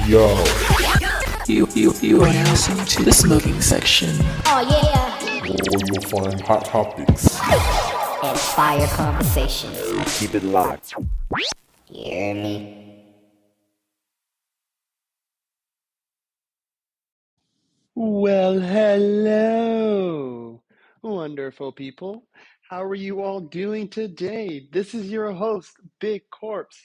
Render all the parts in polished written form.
Yo, You are now listening to the smoking section. Oh yeah, where you'll find hot topics. and fire conversations. Keep it locked. You hear me? Well, hello, wonderful people. How are you all doing today? This is your host, Big Corpse,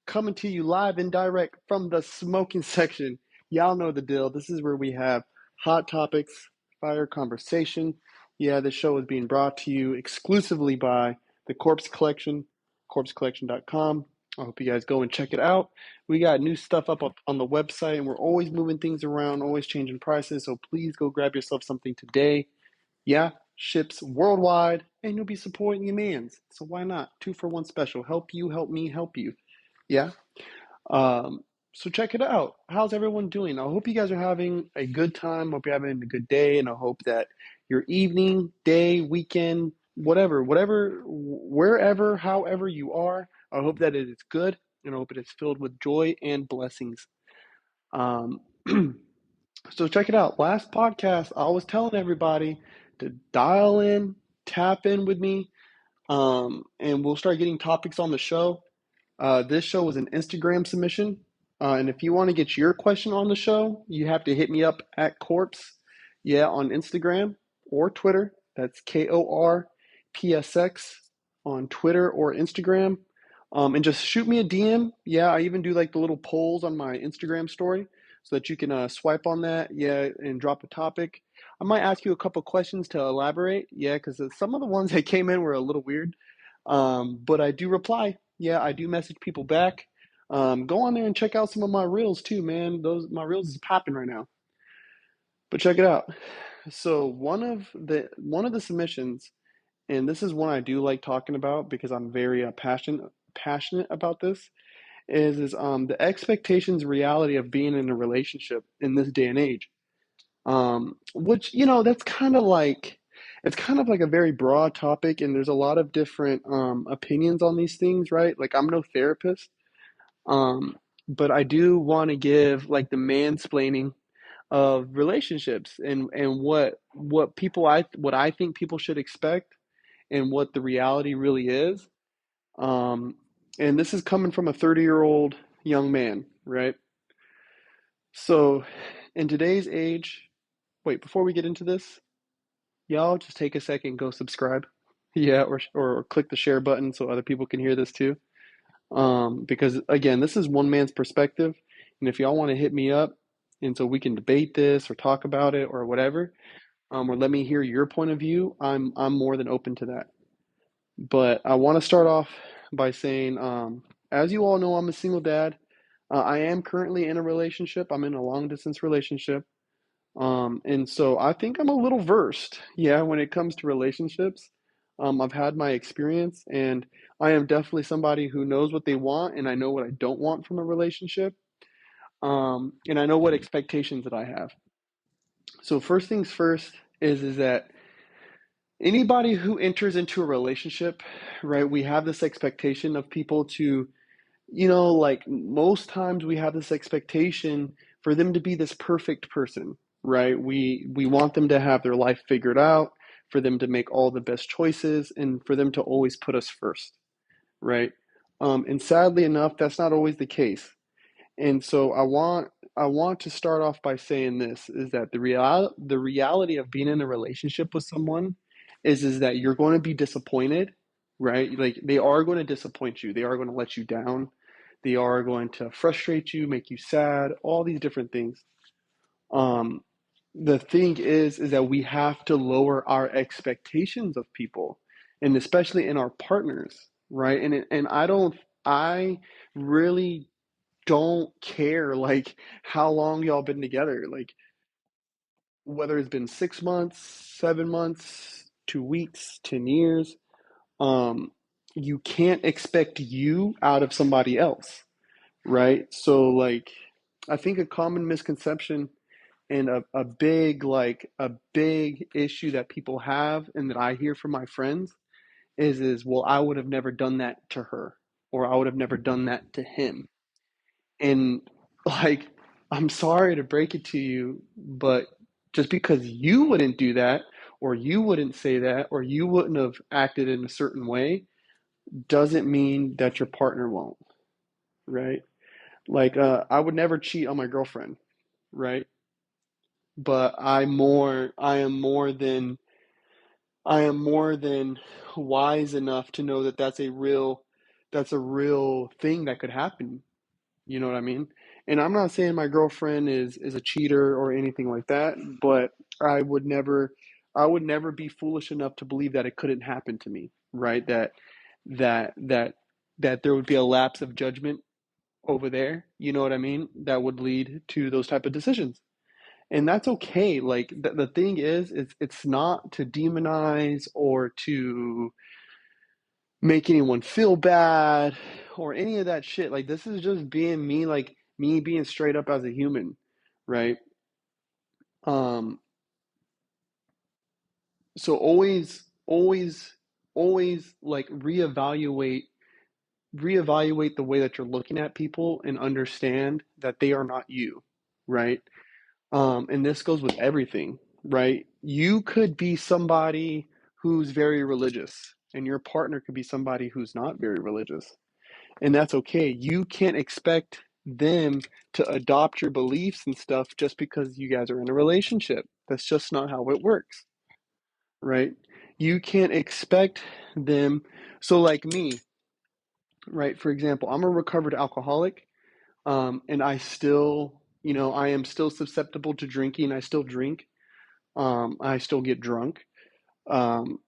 coming to you live and direct from the smoking section. Y'all know the deal. This is where we have hot topics, fire conversation. Yeah, this show is being brought to you exclusively by the Corpse Collection, corpsecollection.com. I hope you guys go and check it out. We got new stuff up on the website, and we're always moving things around, always changing prices. So please go grab yourself something today. Yeah, ships worldwide, and you'll be supporting your mans. So why not? 2-for-1 special. Help you, help me, help you. Yeah. Um, so check it out. How's everyone doing? I hope you guys are having a good time. Hope you're having a good day, and I hope that your evening, day, weekend, whatever, wherever, however you are, I hope that it is good, and I hope it is filled with joy and blessings. Um, so check it out. Last podcast, I was telling everybody to dial in, tap in with me, and we'll start getting topics on the show. This show was an Instagram submission. And if you want to get your question on the show, you have to hit me up at Corpse, yeah, on Instagram or Twitter. That's KORPSX on Twitter or Instagram. And just shoot me a DM. Yeah, I even do like the little polls on my Instagram story so that you can swipe on that, yeah, and drop a topic. I might ask you a couple questions to elaborate, yeah, because some of the ones that came in were a little weird. But I do reply. Yeah, I do message people back. Go on there and check out some of my reels too, man. Those my reels is popping right now. But check it out. So one of the submissions, and this is one I do like talking about because I'm very passionate about this, is the expectations reality of being in a relationship in this day and age. Which that's kind of like it's kind of like a very broad topic, and there's a lot of different opinions on these things, right? Like I'm no therapist, um, but I do want to give like the mansplaining of relationships and what I think people should expect and what the reality really is. Um, and this is coming from a 30-year-old young man, right? So in today's age, wait, before we get into this, y'all just take a second, go subscribe. Yeah, or click the share button so other people can hear this too. Because again, this is one man's perspective, and if y'all want to hit me up, and so we can debate this or talk about it or whatever, or let me hear your point of view, I'm more than open to that. But I want to start off by saying, as you all know, I'm a single dad. I am currently in a relationship. I'm in a long distance relationship. And so I think I'm a little versed, yeah, when it comes to relationships. I've had my experience, and I am definitely somebody who knows what they want, and I know what I don't want from a relationship. And I know what expectations that I have. So first things first is that anybody who enters into a relationship, right, we have this expectation of people to, like most times we have this expectation for them to be this perfect person, right? We want them to have their life figured out, for them to make all the best choices, and for them to always put us first, right? And sadly enough, that's not always the case. And so I want to start off by saying this is that the reality of being in a relationship with someone is that you're going to be disappointed, right? Like they are going to disappoint you. They are going to let you down. They are going to frustrate you, make you sad, all these different things. Um, the thing is that we have to lower our expectations of people, and especially in our partners, right? And I really don't care like how long y'all been together, like whether it's been 6 months, 7 months, 2 weeks, 10 years. Um, you can't expect you out of somebody else, right? So like I think a common misconception and a big issue that people have and that I hear from my friends is well, I would have never done that to her, or I would have never done that to him. And like I'm sorry to break it to you, but just because you wouldn't do that, or you wouldn't say that, or you wouldn't have acted in a certain way, doesn't mean that your partner won't, right? Like, I would never cheat on my girlfriend, right? But I am more than wise enough to know that that's a real thing that could happen. You know what I mean? And I'm not saying my girlfriend is a cheater or anything like that, but I would never I would never be foolish enough to believe that it couldn't happen to me, right? That that that there would be a lapse of judgment over there, you know what I mean? That would lead to those type of decisions. And that's okay. Like the thing is, it's not to demonize or to make anyone feel bad or any of that shit. Like this is just being me, like me being straight up as a human, right? Um, so always like reevaluate the way that you're looking at people and understand that they are not you, right? And this goes with everything, right? You could be somebody who's very religious, and your partner could be somebody who's not very religious. And that's okay. You can't expect them to adopt your beliefs and stuff just because you guys are in a relationship. That's just not how it works, right? You can't expect them. So, like me, right? For example, I'm a recovered alcoholic, and I still, I am still susceptible to drinking. I still drink. I still get drunk. Um,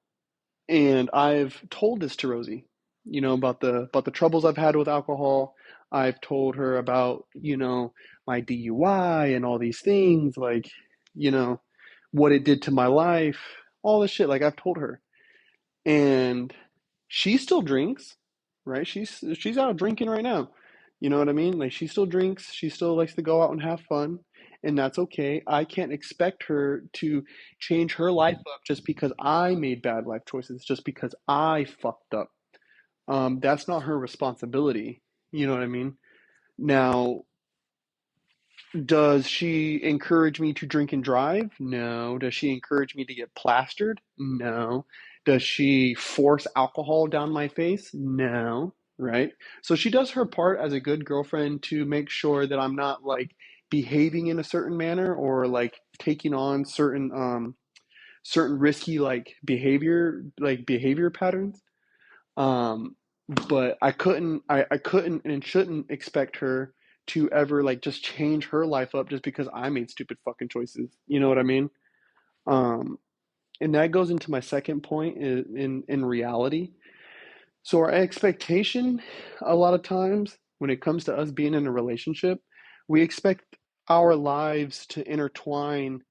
and I've told this to Rosie, about the troubles I've had with alcohol. I've told her about, my DUI and all these things, like, you know, what it did to my life, all this shit. Like I've told her. And she still drinks, right? She's out drinking right now. You know what I mean? Like she still drinks, she still likes to go out and have fun, and that's okay. I can't expect her to change her life up just because I made bad life choices, just because I fucked up. That's not her responsibility. You know what I mean? Now, does she encourage me to drink and drive? No. Does she encourage me to get plastered? No. Does she force alcohol down my face? No. Right? So she does her part as a good girlfriend to make sure that I'm not like behaving in a certain manner or like taking on certain risky like behavior patterns. Um, but I couldn't and shouldn't expect her to ever like just change her life up just because I made stupid fucking choices. You know what I mean? Um, and that goes into my second point in reality. So our expectation a lot of times when it comes to us being in a relationship, we expect our lives to intertwine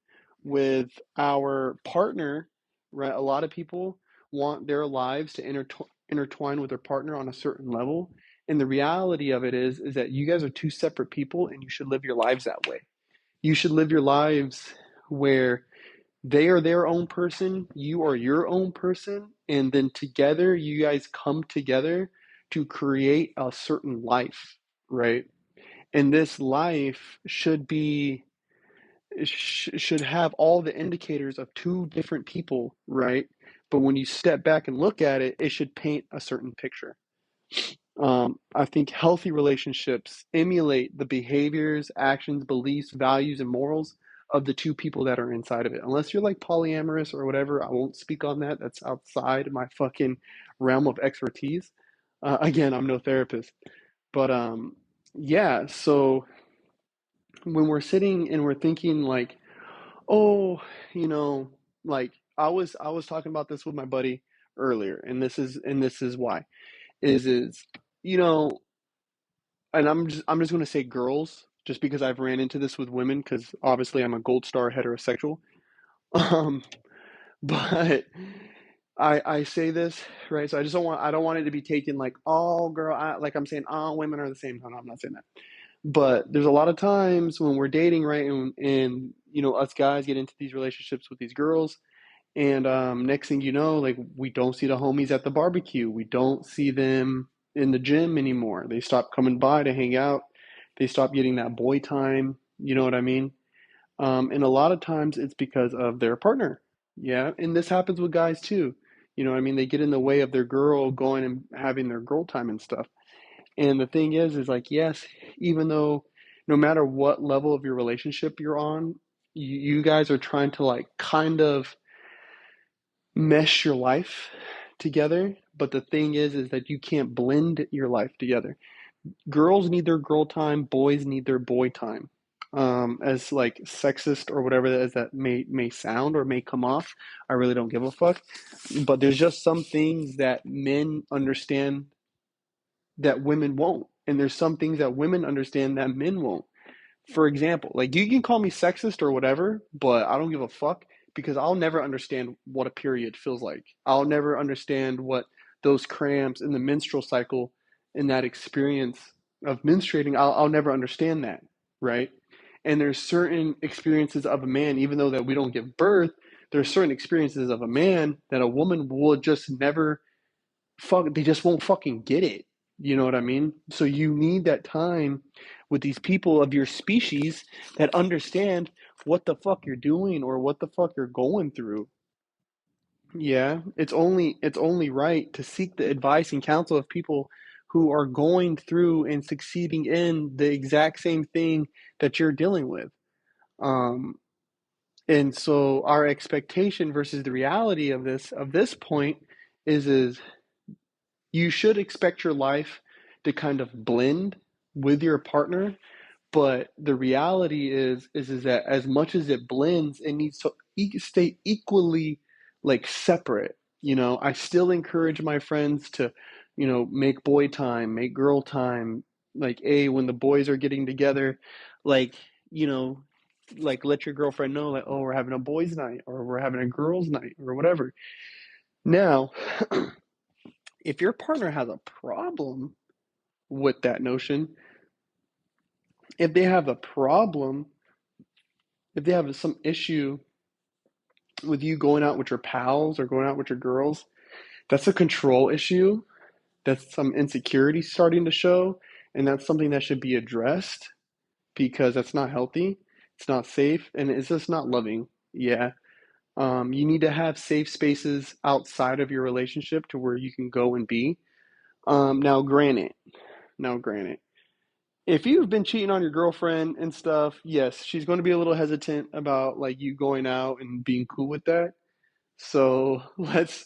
with our partner, right? A lot of people want their lives to intertwine with their partner on a certain level. And the reality of it is that you guys are two separate people and you should live your lives that way. You should live your lives where they are their own person, you are your own person, and then together you guys come together to create a certain life, right? And this life should have all the indicators of two different people, right? But when you step back and look at it, it should paint a certain picture. I think healthy relationships emulate the behaviors, actions, beliefs, values, and morals of the two people that are inside of it. Unless you're like polyamorous or whatever, I won't speak on that. That's outside my fucking realm of expertise. Again, I'm no therapist, but yeah. So when we're sitting and we're thinking like, oh, you know, like I was talking about this with my buddy earlier, and this is why is you know and I'm just going to say girls just because I've ran into this with women because obviously I'm a gold star heterosexual. Um, but I say this right, so I don't want it to be taken like oh girl like I'm saying all women are the same. No, no, I'm not saying that. But there's a lot of times when we're dating, right, and us guys get into these relationships with these girls, and next thing you know, like we don't see the homies at the barbecue. We don't see them in the gym anymore. They stop coming by to hang out. They stop getting that boy time. You know what I mean? And a lot of times it's because of their partner. Yeah. And this happens with guys too. You know what I mean? They get in the way of their girl going and having their girl time and stuff. And the thing is like, yes, even though no matter what level of your relationship you're on, you guys are trying to like kind of mesh your life together. But the thing is that you can't blend your life together. Girls need their girl time, boys need their boy time. As like sexist or whatever that is that may sound or may come off, I really don't give a fuck. But there's just some things that men understand that women won't, and there's some things that women understand that men won't. For example, like you can call me sexist or whatever, but I don't give a fuck because I'll never understand what a period feels like. I'll never understand what those cramps in the menstrual cycle and that experience of menstruating, I'll never understand that, right? And there's certain experiences of a man, even though that we don't give birth, there's certain experiences of a man that a woman will just never fuck, they just won't fucking get it. You know what I mean? So you need that time with these people of your species that understand what the fuck you're doing or what the fuck you're going through. Yeah, it's only right to seek the advice and counsel of people who are going through and succeeding in the exact same thing that you're dealing with. Um, and so our expectation versus the reality of this point is you should expect your life to kind of blend with your partner, but the reality is that as much as it blends, it needs to stay equally like separate. You know, I still encourage my friends to, make boy time, make girl time. Like, when the boys are getting together, like, you know, like let your girlfriend know, like, oh, we're having a boys' night or we're having a girls' night or whatever. Now, if your partner has a problem with that notion, if they have a problem, if they have some issue with you going out with your pals or going out with your girls, that's a control issue. That's some insecurity starting to show. And that's something that should be addressed because that's not healthy. It's not safe and it's just not loving. Yeah. You need to have safe spaces outside of your relationship to where you can go and be. Now granted, if you've been cheating on your girlfriend and stuff, yes, she's going to be a little hesitant about like you going out and being cool with that. So let's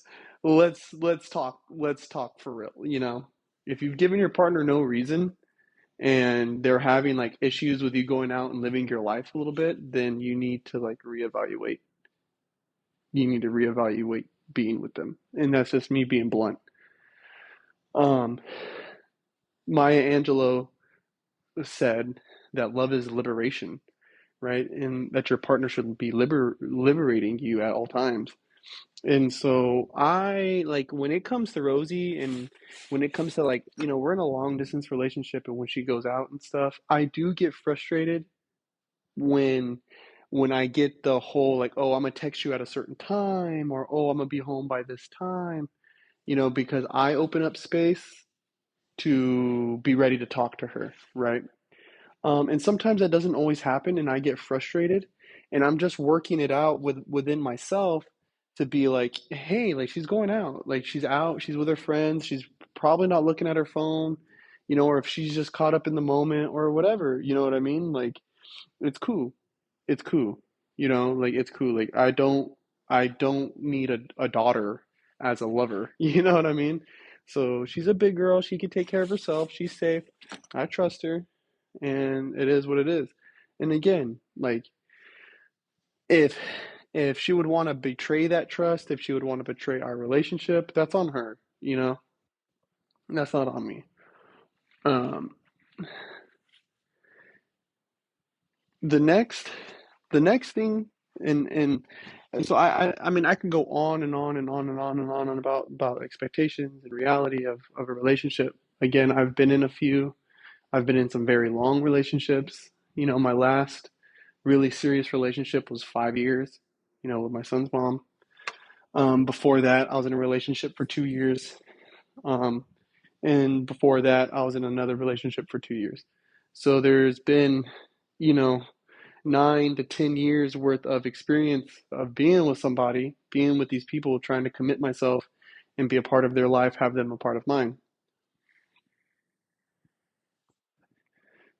talk for real, you know. If you've given your partner no reason and they're having like issues with you going out and living your life a little bit, then you need to like reevaluate. You need to reevaluate being with them. And that's just me being blunt. Um, Maya Angelou said that love is liberation, right? And that your partner should be liberating you at all times. And so I like when it comes to Rosie and when it comes to like, we're in a long distance relationship and when she goes out and stuff, I do get frustrated when I get the whole like, oh, I'm gonna text you at a certain time or oh, I'm gonna be home by this time, because I open up space to be ready to talk to her, right? And sometimes that doesn't always happen, and I get frustrated, and I'm just working it out within myself to be like, hey, like she's going out, like she's out, she's with her friends, she's probably not looking at her phone, or if she's just caught up in the moment or whatever, you know what I mean? Like it's cool, it's cool, like it's cool. Like I don't need a daughter as a lover, you know what I mean? So she's a big girl, she can take care of herself, she's safe, I trust her and it is what it is. And again, like if she would want to betray that trust, if she would want to betray our relationship, that's on her, That's not on me. Um the next the next thing and so I mean I can go on and on and on and on and on and about expectations and reality of a relationship. Again, I've been in a few. I've been in some very long relationships. My last really serious relationship was 5 years, with my son's mom. Before that, I was in a relationship for 2 years. Um, and before that, I was in another relationship for 2 years. So there's been, you know, 9 to 10 years worth of experience of being with somebody, being with these people, trying to commit myself and be a part of their life, have them a part of mine.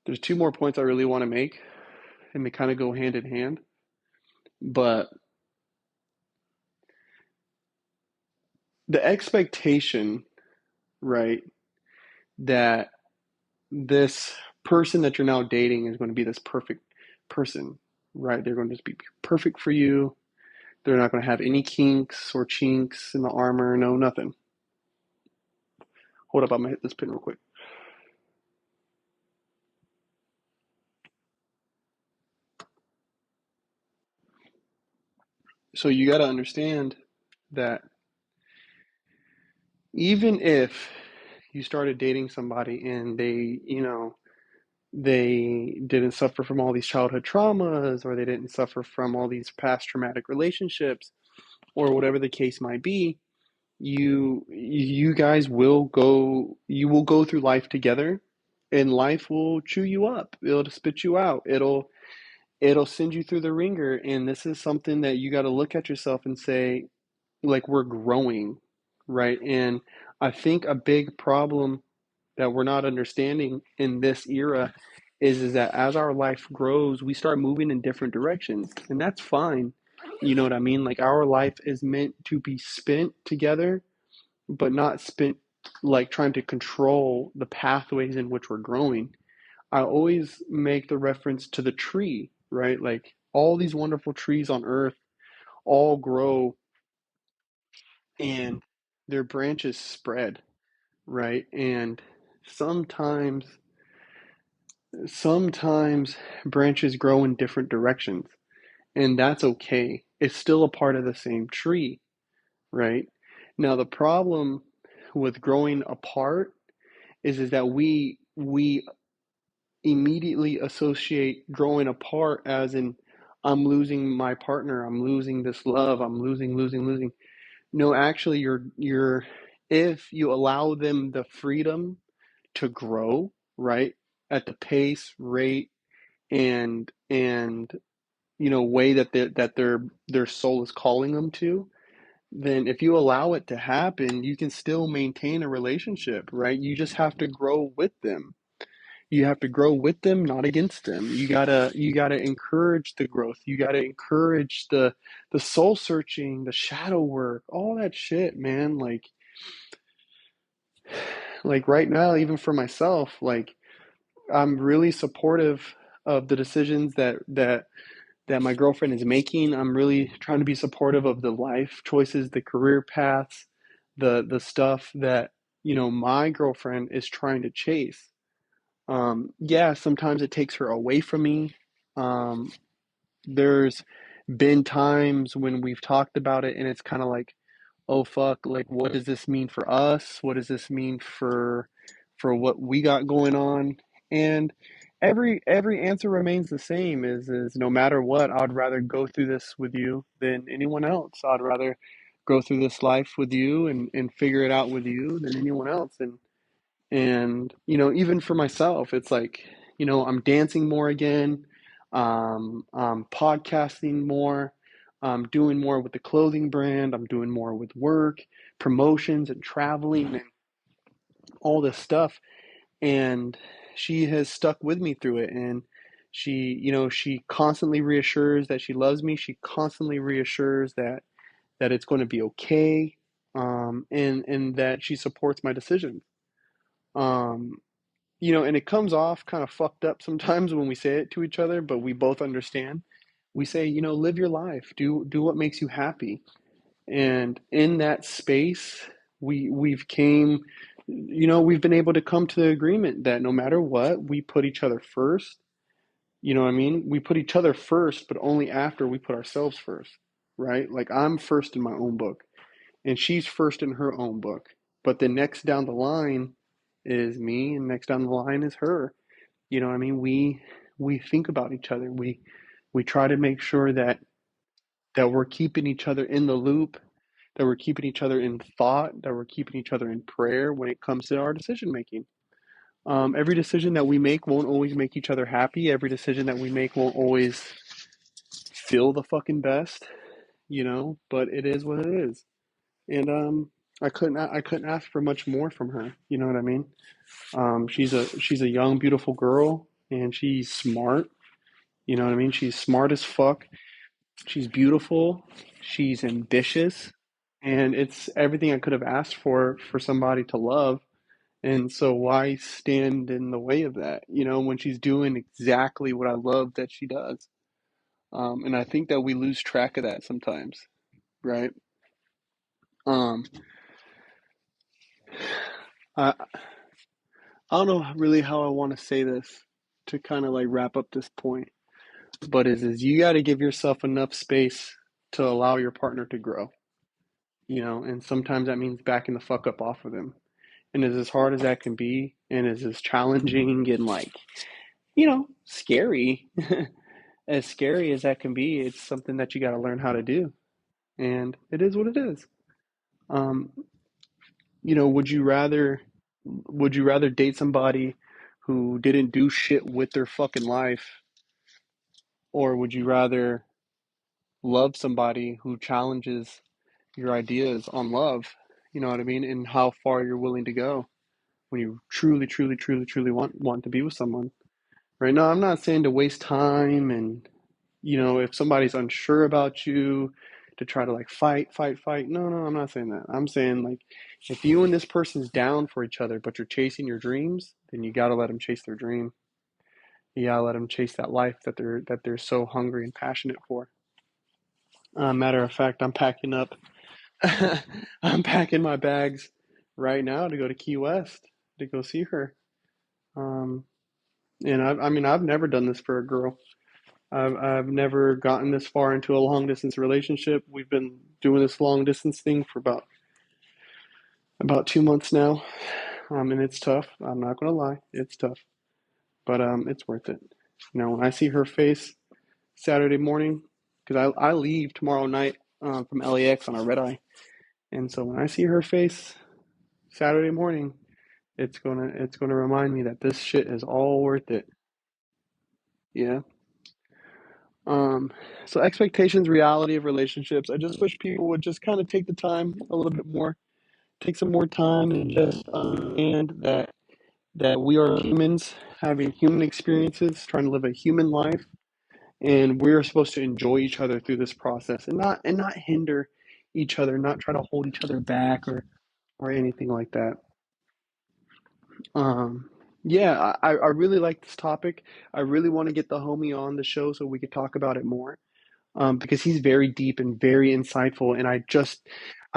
There's two more points I really want to make, and they kind of go hand in hand. But the expectation, right, that this person that you're now dating is going to be this perfect person, right? They're going to just be perfect for you. They're not going to have any kinks or chinks in the armor, no, nothing. Hold up, I'm going to hit this pin real quick. So you got to understand that even if you started dating somebody and they didn't suffer from all these childhood traumas, or they didn't suffer from all these past traumatic relationships, or whatever the case might be, you guys will go through life together, and life will chew you up. It'll spit you out. It'll send you through the ringer, and this is something that you got to look at yourself and say, like, we're growing, right? And I think a big problem that we're not understanding in this era is that as our life grows, we start moving in different directions, and that's fine. You know what I mean? Like, our life is meant to be spent together, but not spent like trying to control the pathways in which we're growing. I always make the reference to the tree, right? Like, all these wonderful trees on earth all grow, and their branches spread, right? And sometimes sometimes branches grow in different directions, and that's okay. It's still a part of the same tree, right? Now the problem with growing apart is that we immediately associate growing apart as in, I'm losing my partner, I'm losing this love, I'm losing. No, actually, you're if you allow them the freedom to grow, right, at the pace, rate, and way that their soul is calling them to, then if you allow it to happen, you can still maintain a relationship, right? You just have to grow with them. You have to grow with them, not against them. You gotta encourage the growth. You gotta encourage the soul searching, the shadow work, all that shit, man. Like right now, even for myself, like, I'm really supportive of the decisions that my girlfriend is making. I'm really trying to be supportive of the life choices, the career paths, the stuff that my girlfriend is trying to chase. Yeah, sometimes it takes her away from me. Um, there's been times when we've talked about it, and it's kind of like, oh fuck, like, what does this mean for us? What does this mean for what we got going on? And every answer remains the same, is no matter what, I'd rather go through this with you than anyone else. I'd rather go through this life with you and figure it out with you than anyone else. And even for myself, it's like, I'm dancing more again. I'm podcasting more. I'm doing more with the clothing brand. I'm doing more with work, promotions, and traveling, and all this stuff. And she has stuck with me through it. And she constantly reassures that she loves me. She constantly reassures that it's going to be okay. And that she supports my decisions. Um, and it comes off kind of fucked up sometimes when we say it to each other, but we both understand. We say, live your life, do what makes you happy. And in that space, we've been able to come to the agreement that no matter what, we put each other first. You know what I mean? We put each other first, but only after we put ourselves first, right? Like, I'm first in my own book, and she's first in her own book. But the next down the line is me, and next down the line is her. You know what I mean? We think about each other. We try to make sure that we're keeping each other in the loop, that we're keeping each other in thought, that we're keeping each other in prayer when it comes to our decision making. Every decision that we make won't always make each other happy. Every decision that we make won't always feel the fucking best, but it is what it is. And I couldn't ask for much more from her. You know what I mean? She's a young, beautiful girl, and she's smart. You know what I mean? She's smart as fuck. She's beautiful. She's ambitious, and it's everything I could have asked for somebody to love. And so why stand in the way of that? When she's doing exactly what I love that she does. And I think that we lose track of that sometimes, right? Um, I I don't know really how I want to say this to kind of like wrap up this point, but is you got to give yourself enough space to allow your partner to grow, and sometimes that means backing the fuck up off of them. And as hard as that can be, and as challenging and like, scary, as scary as that can be, it's something that you got to learn how to do. And it is what it is. Um, would you rather date somebody who didn't do shit with their fucking life, or would you rather love somebody who challenges your ideas on love? You know what I mean? And how far you're willing to go when you truly, truly, truly, truly want to be with someone. Right now, I'm not saying to waste time and, if somebody's unsure about you, to try to like fight, fight, fight. No, no, I'm not saying that. I'm saying like if you and this person's down for each other, but you're chasing your dreams, then you gotta let them chase their dream. You gotta let them chase that life that they're so hungry and passionate for. Matter of fact, I'm packing up. I'm packing my bags right now to go to Key West to go see her. Um, and I mean, I've never done this for a girl. I've never gotten this far into a long distance relationship. We've been doing this long distance thing for about 2 months now, and it's tough. I'm not gonna lie, it's tough, but it's worth it. When I see her face Saturday morning, because I leave tomorrow night from LAX on a red eye, and so when I see her face Saturday morning, it's gonna remind me that this shit is all worth it. Yeah. Um, so expectations, reality of relationships. I just wish people would just kind of take the time a little bit more, take some more time and just understand that we are humans having human experiences, trying to live a human life, and we're supposed to enjoy each other through this process and not hinder each other, not try to hold each other back or anything like that. Um, yeah, I really like this topic. I really want to get the homie on the show so we could talk about it more. Because he's very deep and very insightful, and I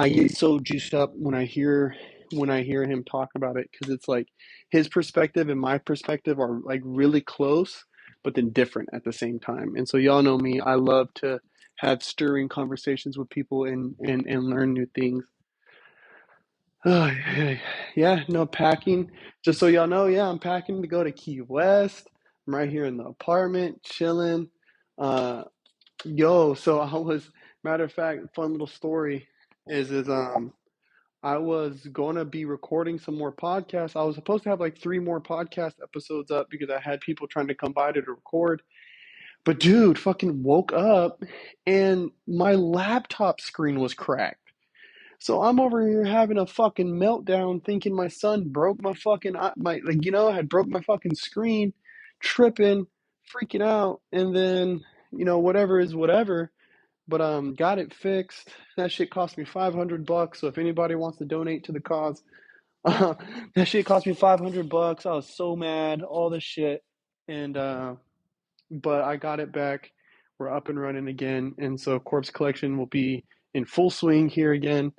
get so juiced up when I hear him talk about it, because it's like his perspective and my perspective are like really close, but then different at the same time. And so y'all know me, I love to have stirring conversations with people and learn new things. Oh, yeah, yeah, no packing. Just so y'all know, yeah, I'm packing to go to Key West. I'm right here in the apartment, chilling. Uh, Yo, so matter of fact, fun little story is I was gonna be recording some more podcasts. I was supposed to have like three more podcast episodes up because I had people trying to come by to record. But dude, fucking woke up and my laptop screen was cracked. So I'm over here having a fucking meltdown, thinking my son broke my fucking my like had broke my fucking screen, tripping, freaking out, and then whatever is whatever. But got it fixed. That shit cost me $500. So if anybody wants to donate to the cause, uh, that shit cost me $500. I was so mad, all this shit, and but I got it back. We're up and running again, and so Corpse Collection will be in full swing here again.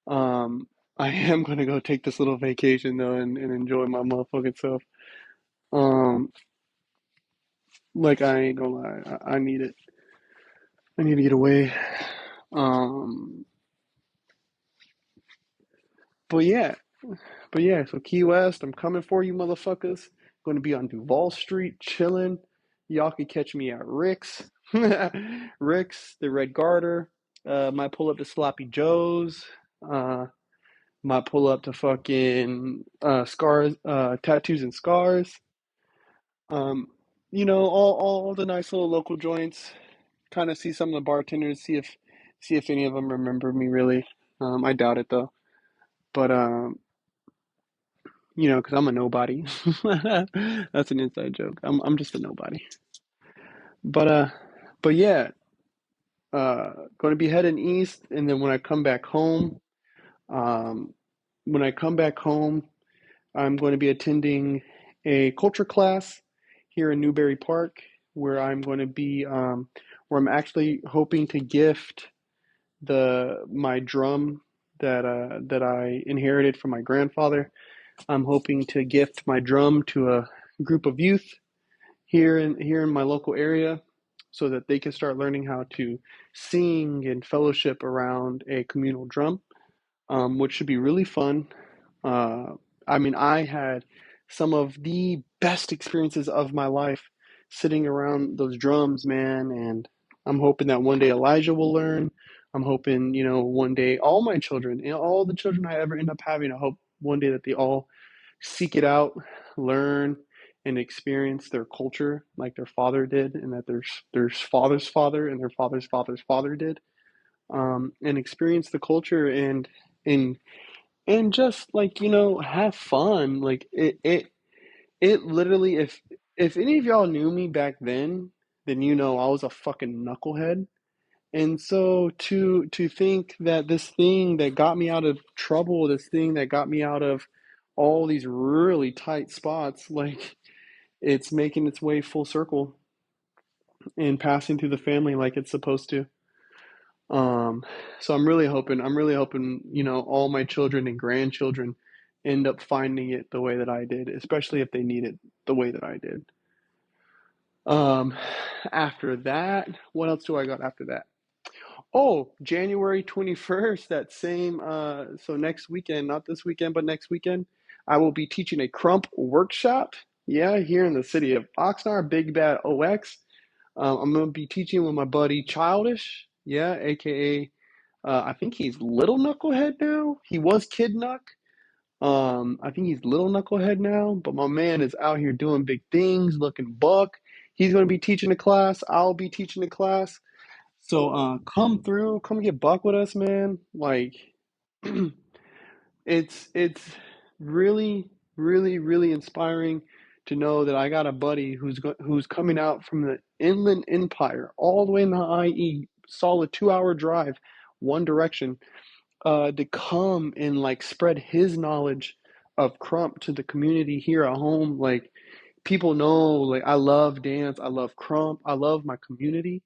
Um, I am gonna go take this little vacation though and enjoy my motherfucking self. Um, like I ain't gonna lie, I need it. I need to get away. Um, but yeah, so Key West, I'm coming for you, motherfuckers. Going to be on Duval Street, chilling. Y'all can catch me at Rick's, Rick's, the Red Garter. Might pull up to Sloppy Joe's. Uh, Might pull up to fucking scars, tattoos and scars. Um, all the nice little local joints. Kind of see some of the bartenders, see if any of them remember me really. I doubt it though. But because I'm a nobody. That's an inside joke. I'm just a nobody. But but yeah, going to be heading east, and then um, when I come back home, I'm going to be attending a culture class here in Newbury Park, where where I'm actually hoping to gift the my drum that I inherited from my grandfather. I'm hoping to gift my drum to a group of youth here in my local area so that they can start learning how to sing and fellowship around a communal drum, which should be really fun. Uh, I mean, I had some of the best experiences of my life sitting around those drums, man, and I'm hoping that one day Elijah will learn. I'm hoping, one day all my children, all the children I ever end up having, I hope one day that they all seek it out, learn, and experience their culture like their father did, and that their father's father and their father's father's father did, and experience the culture and and just like have fun. Like it literally, if any of y'all knew me back then I was a fucking knucklehead. And so to think that this thing that got me out of trouble, this thing that got me out of all these really tight spots, like it's making its way full circle and passing through the family like it's supposed to. Um, so I'm really hoping, all my children and grandchildren end up finding it the way that I did, especially if they need it the way that I did. Um, After that, what else do I got after that? Oh, January 21st, that same, so next weekend, not this weekend, but next weekend, I will be teaching a crump workshop. Yeah, here in the city of Oxnard, Big Bad OX. I'm going to be teaching with my buddy Childish. Yeah, aka, I think he's Little Knucklehead now. He was Kid Knuck. I think he's Little Knucklehead now, but my man is out here doing big things, looking buck. He's going to be teaching a class. I'll be teaching a class. So come through, come get buck with us, man. Like it's really, really, really inspiring to know that I got a buddy who's coming out from the Inland Empire, all the way in the IE, solid 2 hour drive, one direction, to come and like spread his knowledge of Crump to the community here at home. Like people know, like I love dance, I love Crump, I love my community.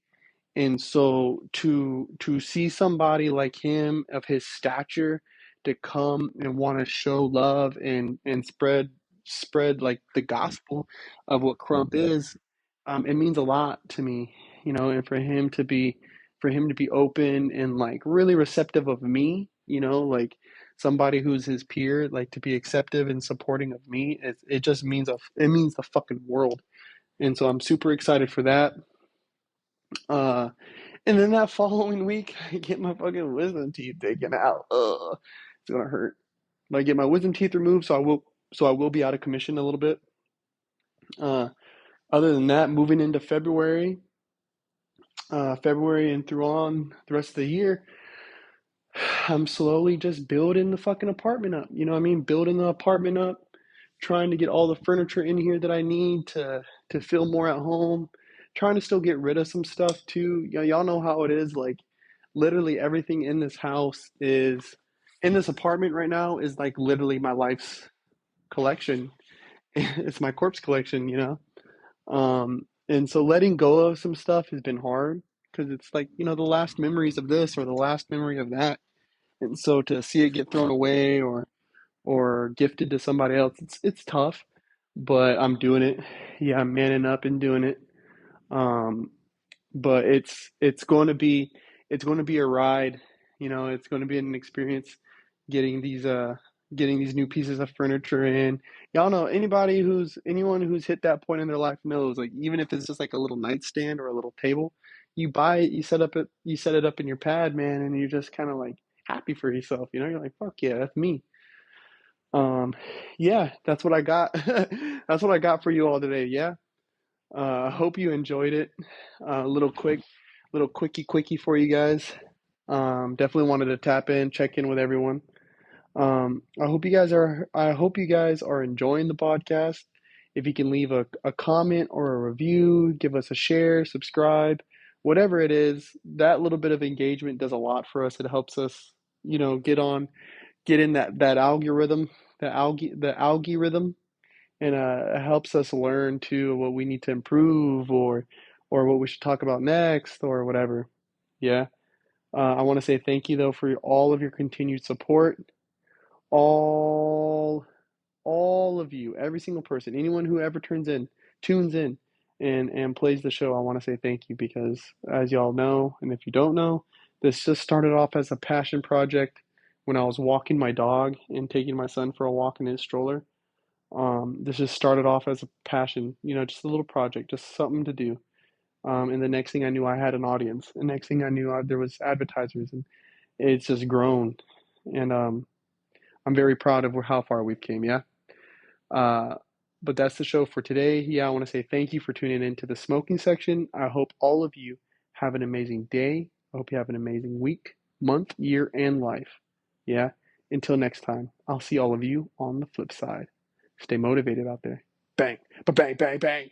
And so to see somebody like him of his stature to come and want to show love and spread like the gospel of what Crump is, it means a lot to me, and for him to be open and like really receptive of me, like somebody who's his peer, like to be acceptive and supporting of me, it just means it means the fucking world. And so I'm super excited for that. Uh, and then that following week, I get my fucking wisdom teeth taken out. Ugh, it's gonna hurt. But I get my wisdom teeth removed, so I will be out of commission a little bit. Uh, Other than that, moving into February and through on the rest of the year, I'm slowly just building the fucking apartment up. You know what I mean? Building the apartment up, trying to get all the furniture in here that I need to feel more at home. Trying to still get rid of some stuff too. Y'all know how it is. Like literally everything in this house is in this apartment right now is like literally my life's collection. It's my corpse collection. And so letting go of some stuff has been hard because it's like, the last memories of this or the last memory of that. And so to see it get thrown away or gifted to somebody else, it's tough, but I'm doing it. Yeah, I'm manning up and doing it. Um, but it's going to be a ride. It's going to be an experience getting these new pieces of furniture in. Y'all know anyone who's hit that point in their life knows, like even if it's just like a little nightstand or a little table, you buy it, you set it up in your pad, man, and you just kind of like happy for yourself. You know, you're like, fuck yeah, that's me. Um, yeah, that's what I got. That's what I got for you all today. Yeah. Hope you enjoyed it. Little quickie for you guys. Definitely wanted to tap in, check in with everyone. I hope you guys are enjoying the podcast. If you can leave a comment or a review, give us a share, subscribe, whatever it is, that little bit of engagement does a lot for us. It helps us, get in that algorithm, the algae rhythm, and it helps us learn too what we need to improve or what we should talk about next or whatever. Yeah. I want to say thank you though for all of your continued support. All all of you, every single person, anyone who ever tunes in and plays the show, I want to say thank you because as y'all know, and if you don't know, this just started off as a passion project when I was walking my dog and taking my son for a walk in his stroller. This just started off as a passion, just a little project, just something to do. And the next thing I knew, I had an audience. The next thing I knew, there was advertisers, and it's just grown. And I'm very proud of how far we've came. Yeah. Uh, but that's the show for today. Yeah, I want to say thank you for tuning in to the smoking section. I hope all of you have an amazing day. I hope you have an amazing week, month, year, and life. Yeah. Until next time, I'll see all of you on the flip side. Stay motivated out there. Bang, ba bang, bang, bang.